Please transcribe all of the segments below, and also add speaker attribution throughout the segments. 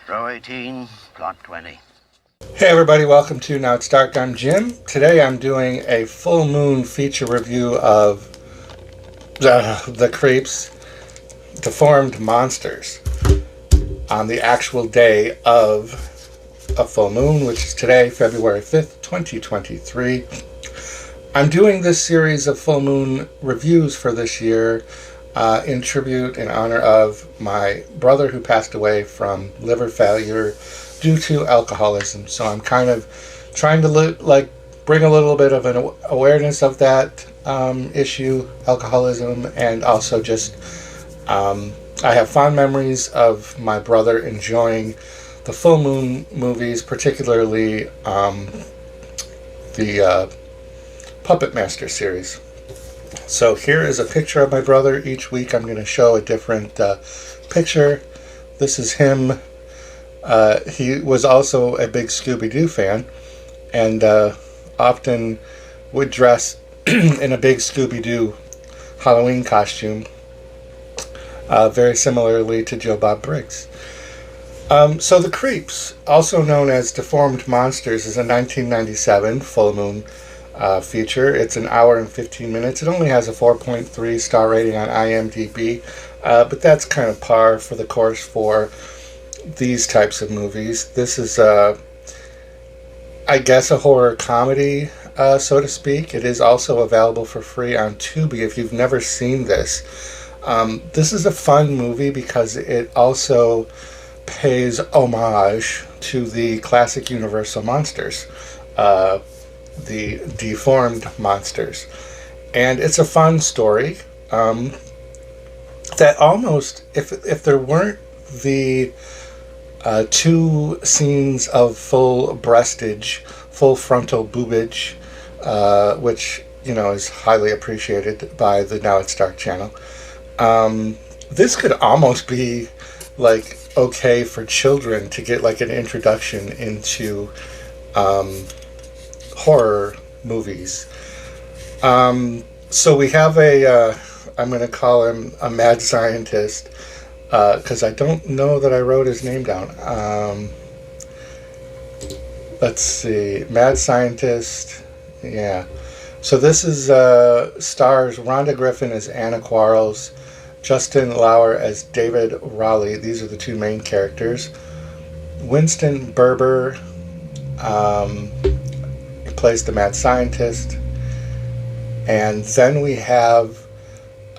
Speaker 1: Row 18, plot 20.
Speaker 2: Hey everybody, welcome to Now It's Dark. I'm Jim. Today I'm doing a full moon feature review of the Creeps Deformed Monsters on the actual day of a full moon, which is today, February 5th, 2023. I'm doing this series of full moon reviews for this year in tribute, in honor of my brother who passed away from liver failure due to alcoholism. So I'm kind of trying to bring a little bit of an awareness of that issue, alcoholism, and also just I have fond memories of my brother enjoying the full moon movies, particularly the Puppet Master series. So here is a picture of my brother. Each week I'm going to show a different picture. This is him. He was also a big Scooby-Doo fan and often would dress in a big Scooby-Doo Halloween costume, very similarly to Joe Bob Briggs. So The Creeps, also known as Deformed Monsters, is a 1997 full moon feature. It's an hour and 15 minutes. It only has a 4.3 star rating on IMDb, but that's kind of par for the course for these types of movies. This is, I guess, a horror comedy, so to speak. It is also available for free on Tubi if you've never seen this. This is a fun movie because it also pays homage to the classic Universal monsters, the Deformed monsters. And it's a fun story that almost, if there weren't the two scenes of full breastage, full frontal boobage, which, you know, is highly appreciated by the Now It's Dark channel, this could almost be like okay for children to get like an introduction into horror movies. So we have I'm going to call him a mad scientist, because I don't know that I wrote his name down. Let's see. Mad Scientist. Yeah. So this is stars Rhonda Griffin as Anna Quarles, Justin Lauer as David Raleigh. These are the two main characters. Winston Berber plays the mad scientist. And then we have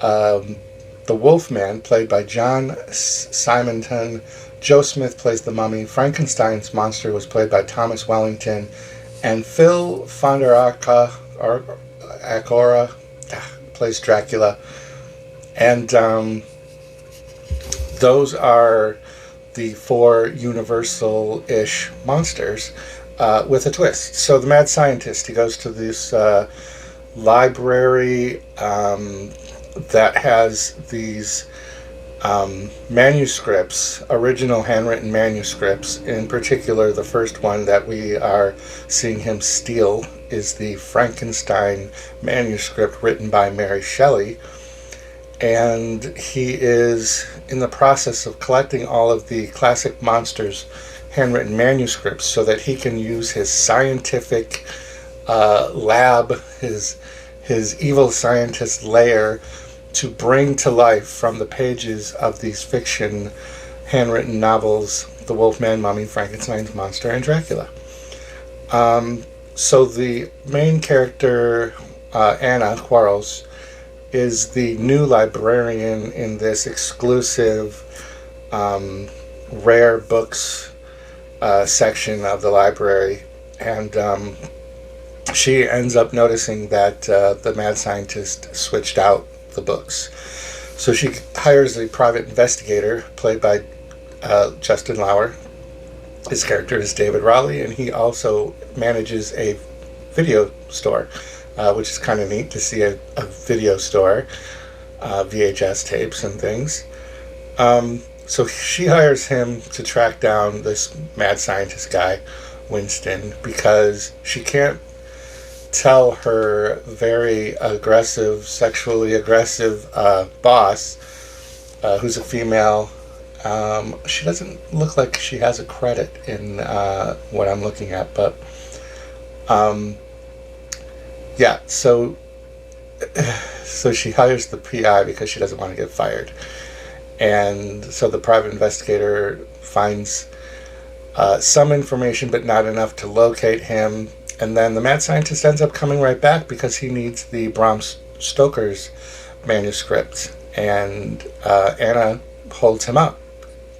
Speaker 2: the Wolfman, played by John Simonton. Joe Smith plays the mummy. Frankenstein's monster was played by Thomas Wellington. And Phil Fonderacora plays Dracula. And those are the four Universal-ish monsters with a twist. So the mad scientist, he goes to this library that has these manuscripts, original handwritten manuscripts. In particular, the first one that we are seeing him steal is the Frankenstein manuscript written by Mary Shelley. And he is in the process of collecting all of the classic monsters handwritten manuscripts so that he can use his scientific lab, his evil scientist lair, to bring to life from the pages of these fiction handwritten novels The Wolfman, Mummy, Frankenstein's Monster, and Dracula. So the main character, Anna Quarles, is the new librarian in this exclusive rare books section of the library, and she ends up noticing that the mad scientist switched out the books. So she hires a private investigator played by Justin Lauer. His character is David Raleigh, and he also manages a video store, which is kind of neat to see a video store, VHS tapes and things. So she hires him to track down this mad scientist guy, Winston, because she can't tell her very aggressive, sexually aggressive boss, who's a female, She doesn't look like she has a credit in what I'm looking at, but yeah, so she hires the PI because she doesn't want to get fired. And so the private investigator finds some information, but not enough to locate him. And then the mad scientist ends up coming right back because he needs the Bram Stoker's manuscript. And Anna holds him up,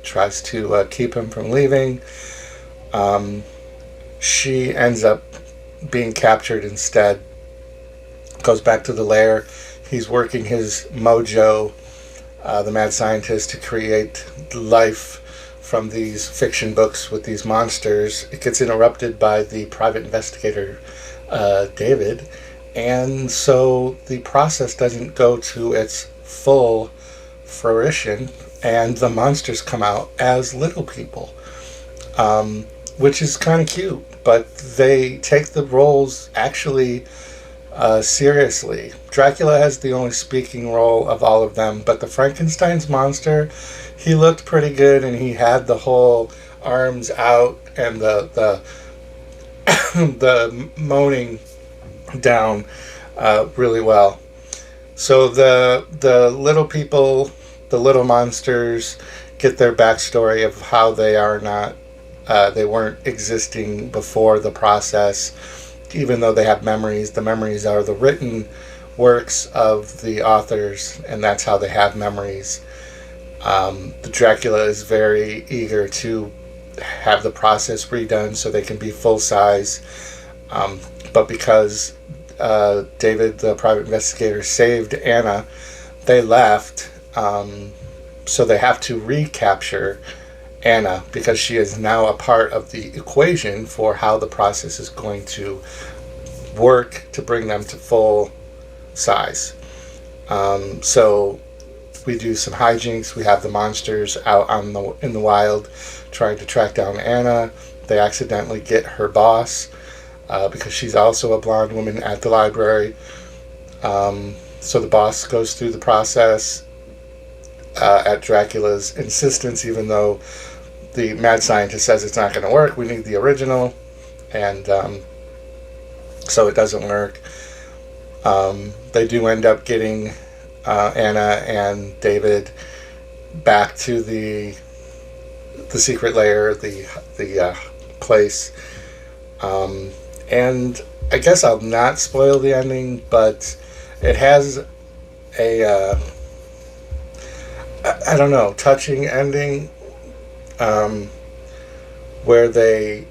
Speaker 2: tries to keep him from leaving. She ends up being captured instead, goes back to the lair. He's working his mojo, the mad scientist, to create life from these fiction books with these monsters. It gets interrupted by the private investigator, David, and so the process doesn't go to its full fruition, and the monsters come out as little people, which is kind of cute, but they take the roles actually seriously. Dracula has the only speaking role of all of them, but the Frankenstein's monster, he looked pretty good, and he had the whole arms out and the the moaning down really well. So the little people, the little monsters, get their backstory of how they are not, they weren't existing before the process, even though they have memories. The memories are the written works of the authors, and that's how they have memories. The Dracula is very eager to have the process redone so they can be full size, but because David, the private investigator, saved Anna, they left, so they have to recapture Anna because she is now a part of the equation for how the process is going to work to bring them to full size. So we do some hijinks. We have the monsters out in the wild trying to track down Anna. They accidentally get her boss because she's also a blonde woman at the library. So the boss goes through the process at Dracula's insistence, even though the mad scientist says it's not going to work. We need the original, and so it doesn't work. They do end up getting Anna and David back to the secret lair, the place, and I guess I'll not spoil the ending, but it has a I don't know, touching ending, where they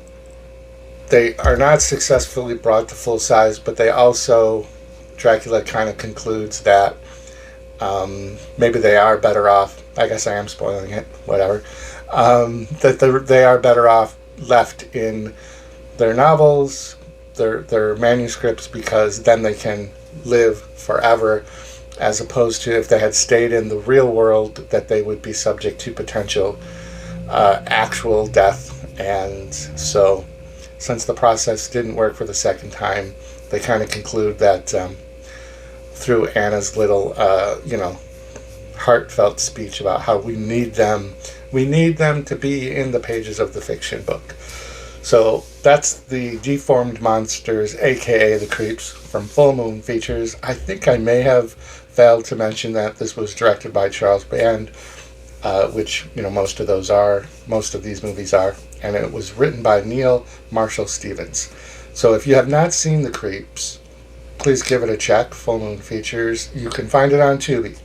Speaker 2: are not successfully brought to full size, but they also, Dracula kind of concludes that maybe they are better off. I guess I am spoiling it, whatever. That they are better off left in their novels, their manuscripts, because then they can live forever, as opposed to if they had stayed in the real world, that they would be subject to potential actual death. And so, since the process didn't work for the second time, they kind of conclude that through Anna's little, heartfelt speech about how we need them to be in the pages of the fiction book. So that's the Deformed Monsters, aka the Creeps, from Full Moon Features. I think I may have failed to mention that this was directed by Charles Band, which most of these movies are, and it was written by Neil Marshall Stevens. So if you have not seen The Creeps, please give it a check. Full Moon Features. You can find it on Tubi.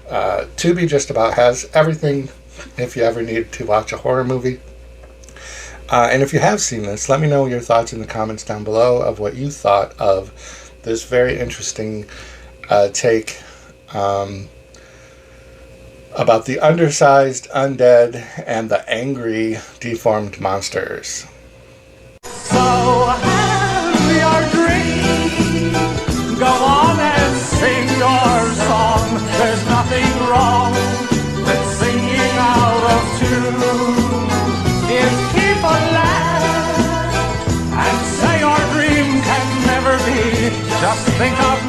Speaker 2: Tubi just about has everything if you ever need to watch a horror movie. And if you have seen this, let me know your thoughts in the comments down below of what you thought of this very interesting take about the undersized undead and the angry deformed monsters.
Speaker 3: So have your dream. Go on and sing your song. There's nothing wrong with singing out of tune. If people laugh and say your dream can never be, just think of